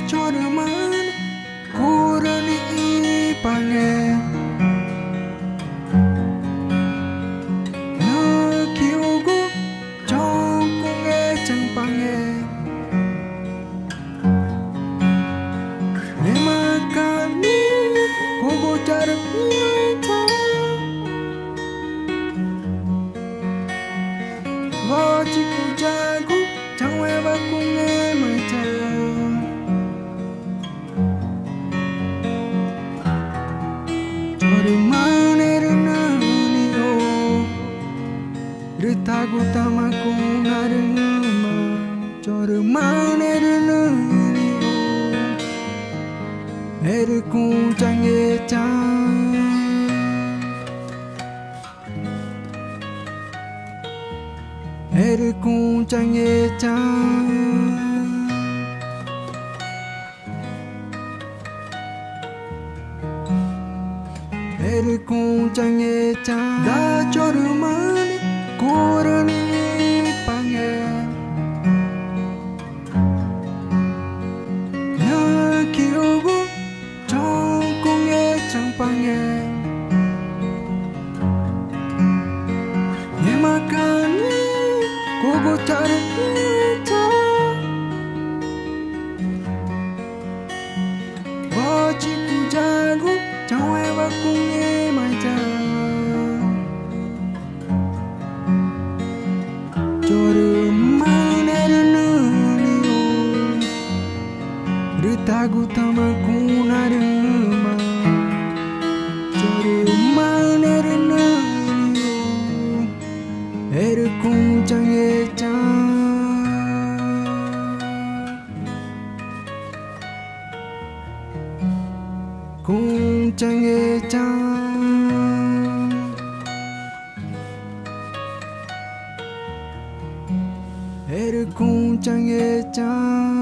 coreman kurani pange na kiugu chongkunge chang pange ne makani kubo cara Wajiku jago Changwe bakunge macha Chori manere nani o Ritagu tamaku narima Chori manere nani o Eriku change chan Eriku change chan Eriku change chan Da chorumani kurani pange Na kiugu chongkunge chang pange Ne makani Kubo cari kita Wajiku jago Cawe bakunge maja Cori manere nani o Ritagu tamaku narima Cori manere nani o Eriku change chan Kung change chan Eriku change chan